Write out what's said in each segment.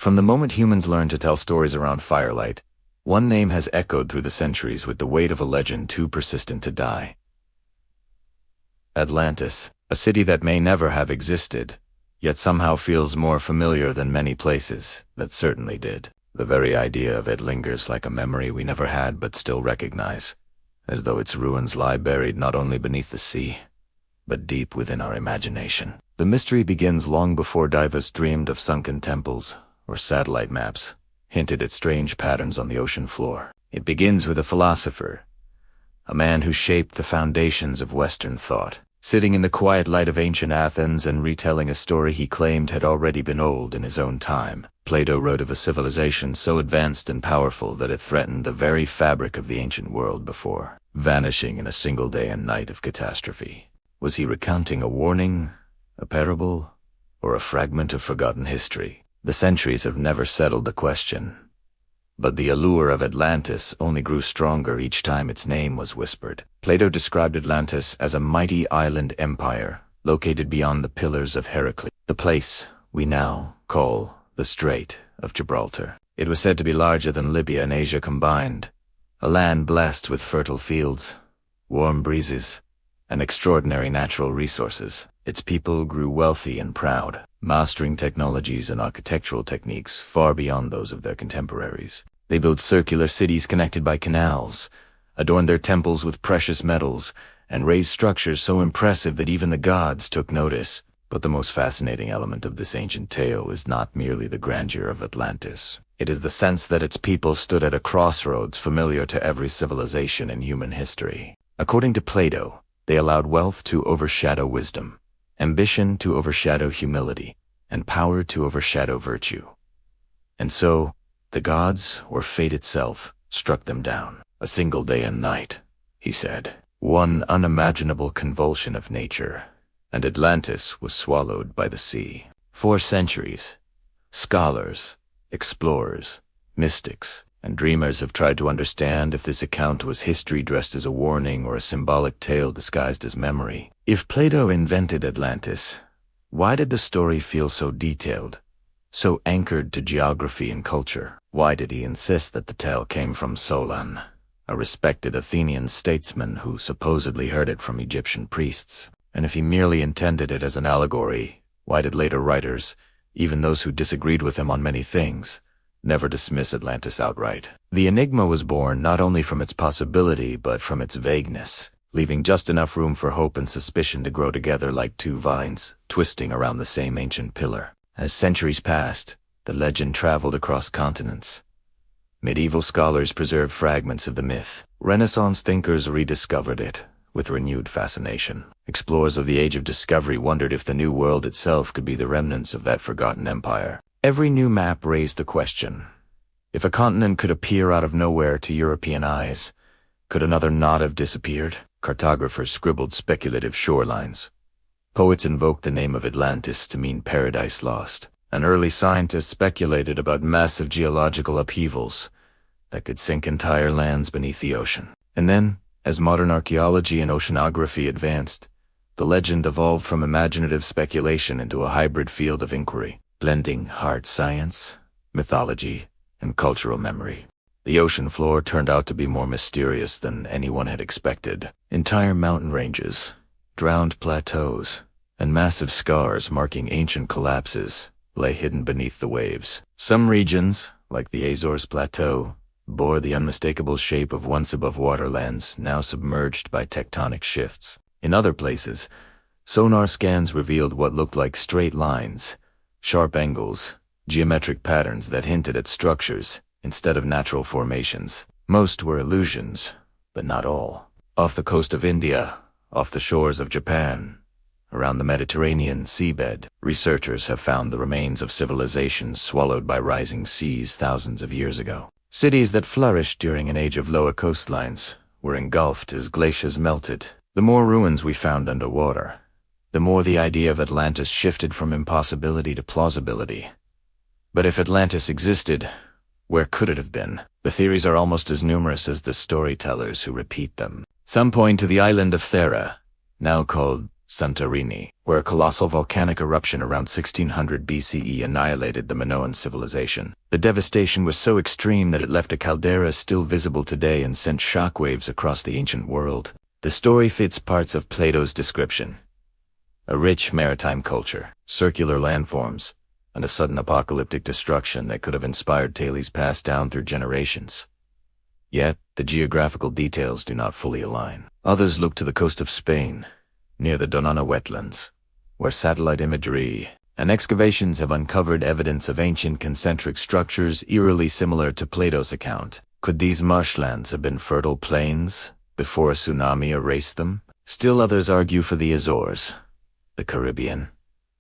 From the moment humans learned to tell stories around firelight, one name has echoed through the centuries with the weight of a legend too persistent to die. Atlantis, a city that may never have existed, yet somehow feels more familiar than many places that certainly did. The very idea of it lingers like a memory we never had but still recognize, as though its ruins lie buried not only beneath the sea, but deep within our imagination. The mystery begins long before divers dreamed of sunken temples or satellite maps hinted at strange patterns on the ocean floor. It begins with a philosopher, a man who shaped the foundations of Western thought, sitting in the quiet light of ancient Athens and retelling a story he claimed had already been old in his own time. Plato wrote of a civilization so advanced and powerful that it threatened the very fabric of the ancient world before vanishing in a single day and night of catastrophe. Was he recounting a warning, a parable, or a fragment of forgotten history? The centuries have never settled the question, but the allure of Atlantis only grew stronger each time its name was whispered. Plato described Atlantis as a mighty island empire located beyond the Pillars of Heracles, the place we now call the Strait of Gibraltar. It was said to be larger than Libya and Asia combined, a land blessed with fertile fields, warm breezes, and extraordinary natural resources. Its people grew wealthy and proud, mastering technologies and architectural techniques far beyond those of their contemporaries. They built circular cities connected by canals, adorned their temples with precious metals, and raised structures so impressive that even the gods took notice. But the most fascinating element of this ancient tale is not merely the grandeur of Atlantis. It is the sense that its people stood at a crossroads familiar to every civilization in human history. According to Plato, they allowed wealth to overshadow wisdom, ambition to overshadow humility, and power to overshadow virtue. And so, the gods, or fate itself, struck them down. A single day and night, he said. One unimaginable convulsion of nature, and Atlantis was swallowed by the sea. For centuries, scholars, explorers, mystics, and dreamers have tried to understand if this account was history dressed as a warning or a symbolic tale disguised as memory. If Plato invented Atlantis, why did the story feel so detailed, so anchored to geography and culture? Why did he insist that the tale came from Solon, a respected Athenian statesman who supposedly heard it from Egyptian priests? And if he merely intended it as an allegory, why did later writers, even those who disagreed with him on many things, never dismiss Atlantis outright? The enigma was born not only from its possibility but from its vagueness, leaving just enough room for hope and suspicion to grow together like two vines, twisting around the same ancient pillar. As centuries passed, the legend traveled across continents. Medieval scholars preserved fragments of the myth. Renaissance thinkers rediscovered it with renewed fascination. Explorers of the Age of Discovery wondered if the New World itself could be the remnants of that forgotten empire. Every new map raised the question: if a continent could appear out of nowhere to European eyes, could another not have disappeared? Cartographers scribbled speculative shorelines. Poets invoked the name of Atlantis to mean paradise lost, and early scientists speculated about massive geological upheavals that could sink entire lands beneath the ocean. And then, as modern archaeology and oceanography advanced, the legend evolved from imaginative speculation into a hybrid field of inquiry, blending hard science, mythology, and cultural memory. The ocean floor turned out to be more mysterious than anyone had expected. Entire mountain ranges, drowned plateaus, and massive scars marking ancient collapses lay hidden beneath the waves. Some regions, like the Azores Plateau, bore the unmistakable shape of once above-water lands now submerged by tectonic shifts. In other places, sonar scans revealed what looked like straight lines, sharp angles, geometric patterns that hinted at structures instead of natural formations. Most were illusions, but not all. Off the coast of India, off the shores of Japan, around the Mediterranean seabed, researchers have found the remains of civilizations swallowed by rising seas thousands of years ago. Cities that flourished during an age of lower coastlines were engulfed as glaciers melted. The more ruins we found underwater, the more the idea of Atlantis shifted from impossibility to plausibility. But if Atlantis existed, where could it have been? The theories are almost as numerous as the storytellers who repeat them. Some point to the island of Thera, now called Santorini, where a colossal volcanic eruption around 1600 BCE annihilated the Minoan civilization. The devastation was so extreme that it left a caldera still visible today and sent shockwaves across the ancient world. The story fits parts of Plato's description: a rich maritime culture, circular landforms, and a sudden apocalyptic destruction that could have inspired tales passed down through generations. Yet, the geographical details do not fully align. Others look to the coast of Spain, near the Donana wetlands, where satellite imagery and excavations have uncovered evidence of ancient concentric structures eerily similar to Plato's account. Could these marshlands have been fertile plains before a tsunami erased them? Still others argue for the Azores, the Caribbean,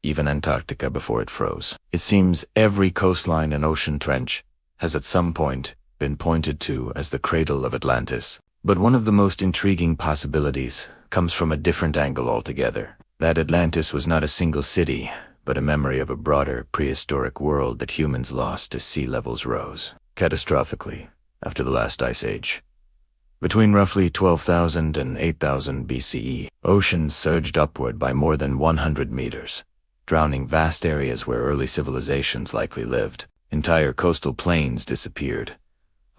even Antarctica before it froze. It seems every coastline and ocean trench has at some point been pointed to as the cradle of Atlantis. But one of the most intriguing possibilities comes from a different angle altogether. That Atlantis was not a single city, but a memory of a broader prehistoric world that humans lost as sea levels rose, catastrophically, after the last ice age. Between roughly 12,000 and 8,000 BCE, oceans surged upward by more than 100 meters, drowning vast areas where early civilizations likely lived. Entire coastal plains disappeared,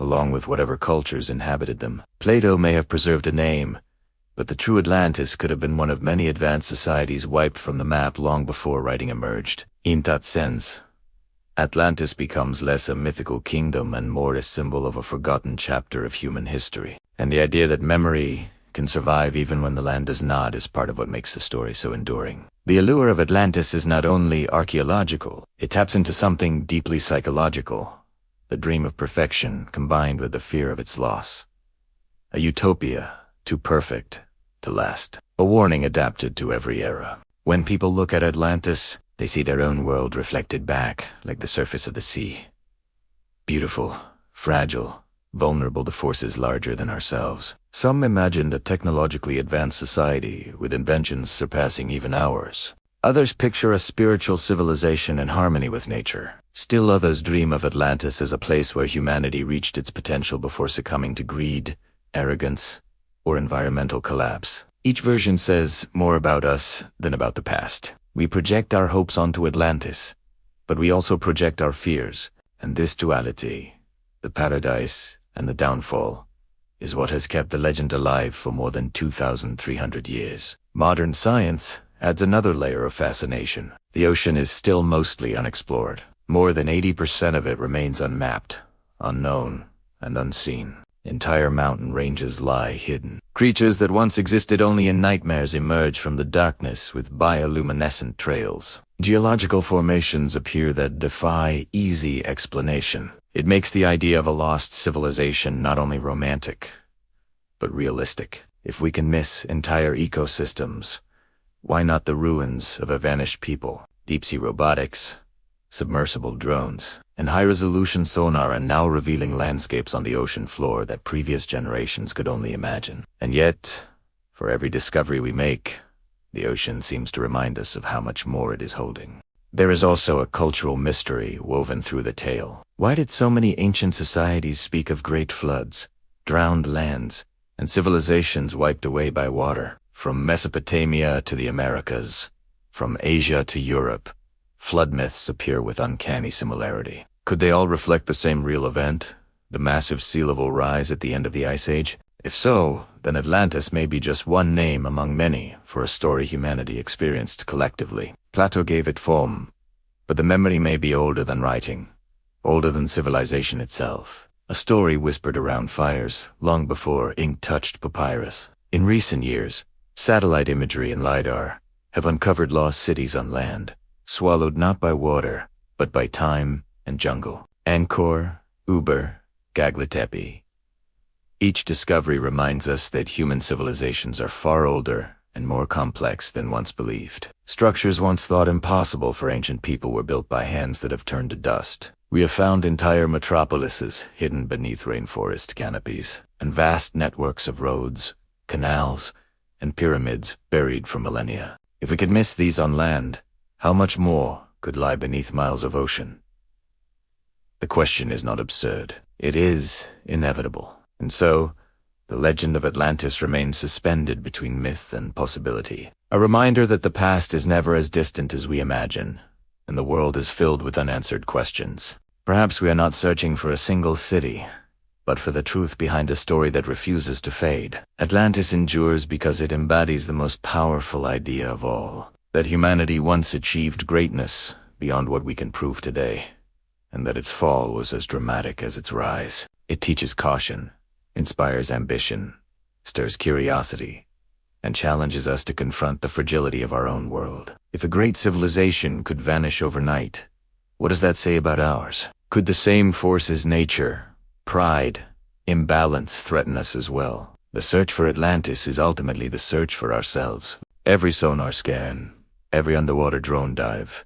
along with whatever cultures inhabited them. Plato may have preserved a name, but the true Atlantis could have been one of many advanced societies wiped from the map long before writing emerged. In that sense, Atlantis becomes less a mythical kingdom and more a symbol of a forgotten chapter of human history. And the idea that memory can survive even when the land does not is part of what makes the story so enduring. The allure of Atlantis is not only archaeological, it taps into something deeply psychological, the dream of perfection combined with the fear of its loss. A utopia, too perfect to last. A warning adapted to every era. When people look at Atlantis, they see their own world reflected back like the surface of the sea. Beautiful, fragile, vulnerable to forces larger than ourselves. Some imagined a technologically advanced society with inventions surpassing even ours. Others picture a spiritual civilization in harmony with nature. Still others dream of Atlantis as a place where humanity reached its potential before succumbing to greed, arrogance, or environmental collapse. Each version says more about us than about the past. We project our hopes onto Atlantis, but we also project our fears, and this duality, the paradise and the downfall, is what has kept the legend alive for more than 2,300 years. Modern science adds another layer of fascination. The ocean is still mostly unexplored. More than 80% of it remains unmapped, unknown, and unseen. Entire mountain ranges lie hidden. Creatures that once existed only in nightmares emerge from the darkness with bioluminescent trails. Geological formations appear that defy easy explanation. It makes the idea of a lost civilization not only romantic, but realistic. If we can miss entire ecosystems, why not the ruins of a vanished people? Deep-sea robotics, submersible drones, and high-resolution sonar are now revealing landscapes on the ocean floor that previous generations could only imagine. And yet, for every discovery we make, the ocean seems to remind us of how much more it is holding. There is also a cultural mystery woven through the tale. Why did so many ancient societies speak of great floods, drowned lands, and civilizations wiped away by water? From Mesopotamia to the Americas, from Asia to Europe, flood myths appear with uncanny similarity. Could they all reflect the same real event, the massive sea level rise at the end of the Ice Age? If so, then Atlantis may be just one name among many for a story humanity experienced collectively. Plato gave it form, but the memory may be older than writing, older than civilization itself. A story whispered around fires long before ink touched papyrus. In recent years, satellite imagery and LiDAR have uncovered lost cities on land, swallowed not by water, but by time and jungle. Angkor, Uber, Gagla Tepe. Each discovery reminds us that human civilizations are far older and more complex than once believed. Structures once thought impossible for ancient people were built by hands that have turned to dust. We have found entire metropolises hidden beneath rainforest canopies, and vast networks of roads, canals, and pyramids buried for millennia. If we could miss these on land, how much more could lie beneath miles of ocean? The question is not absurd. It is inevitable. And so, The legend of Atlantis remains suspended between myth and possibility. A reminder that the past is never as distant as we imagine, and the world is filled with unanswered questions. Perhaps we are not searching for a single city, but for the truth behind a story that refuses to fade. Atlantis endures because it embodies the most powerful idea of all, that humanity once achieved greatness beyond what we can prove today, and that its fall was as dramatic as its rise. It teaches caution, inspires ambition, stirs curiosity, and challenges us to confront the fragility of our own world. If a great civilization could vanish overnight, what does that say about ours? Could the same forces, nature, pride, imbalance, threaten us as well? The search for Atlantis is ultimately the search for ourselves. Every sonar scan, every underwater drone dive,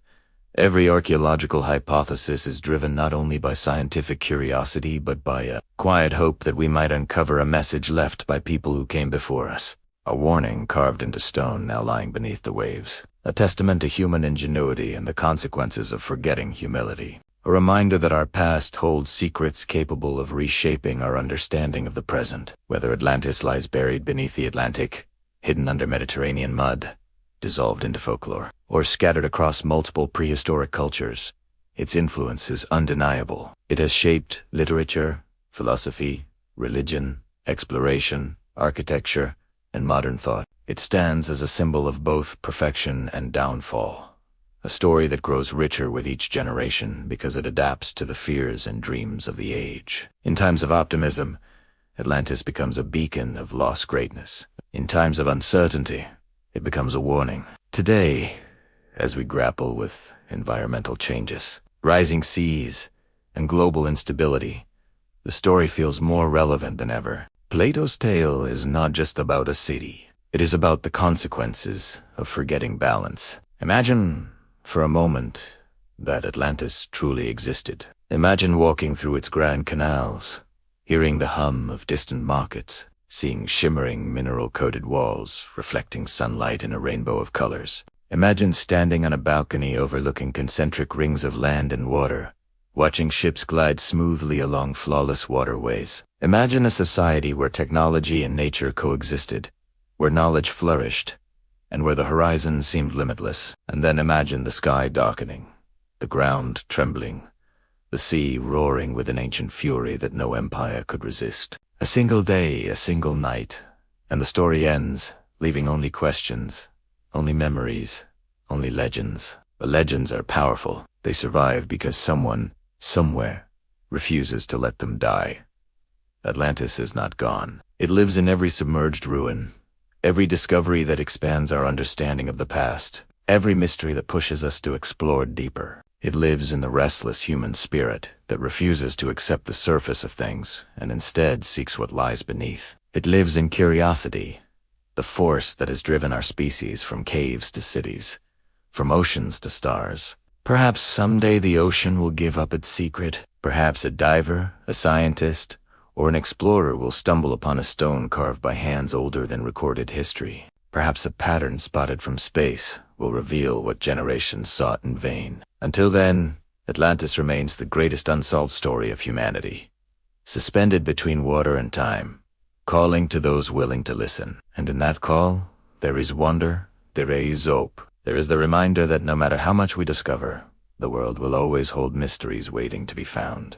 every archaeological hypothesis is driven not only by scientific curiosity but by a quiet hope that we might uncover a message left by people who came before us. A warning carved into stone now lying beneath the waves. A testament to human ingenuity and the consequences of forgetting humility. A reminder that our past holds secrets capable of reshaping our understanding of the present. Whether Atlantis lies buried beneath the Atlantic, hidden under Mediterranean mud, dissolved into folklore, or scattered across multiple prehistoric cultures, its influence is undeniable. It has shaped literature, philosophy, religion, exploration, architecture, and modern thought. It stands as a symbol of both perfection and downfall, a story that grows richer with each generation because it adapts to the fears and dreams of the age. In times of optimism, Atlantis becomes a beacon of lost greatness. In times of uncertainty, it becomes a warning. Today, as we grapple with environmental changes, rising seas, and global instability, the story feels more relevant than ever. Plato's tale is not just about a city. It is about the consequences of forgetting balance. Imagine, for a moment, that Atlantis truly existed. Imagine walking through its grand canals, hearing the hum of distant markets, seeing shimmering mineral-coated walls reflecting sunlight in a rainbow of colors. Imagine standing on a balcony overlooking concentric rings of land and water, watching ships glide smoothly along flawless waterways. Imagine a society where technology and nature coexisted, where knowledge flourished, and where the horizon seemed limitless. And then imagine the sky darkening, the ground trembling, the sea roaring with an ancient fury that no empire could resist. A single day, a single night, and the story ends, leaving only questions, only memories, only legends. The legends are powerful. They survive because someone, somewhere, refuses to let them die. Atlantis is not gone. It lives in every submerged ruin, every discovery that expands our understanding of the past, every mystery that pushes us to explore deeper. It lives in the restless human spirit that refuses to accept the surface of things and instead seeks what lies beneath. It lives in curiosity, the force that has driven our species from caves to cities, from oceans to stars. Perhaps someday the ocean will give up its secret. Perhaps a diver, a scientist, or an explorer will stumble upon a stone carved by hands older than recorded history. Perhaps a pattern spotted from space will reveal what generations sought in vain. Until then, Atlantis remains the greatest unsolved story of humanity, suspended between water and time, calling to those willing to listen. And in that call, there is wonder, there is hope. There is the reminder that no matter how much we discover, the world will always hold mysteries waiting to be found.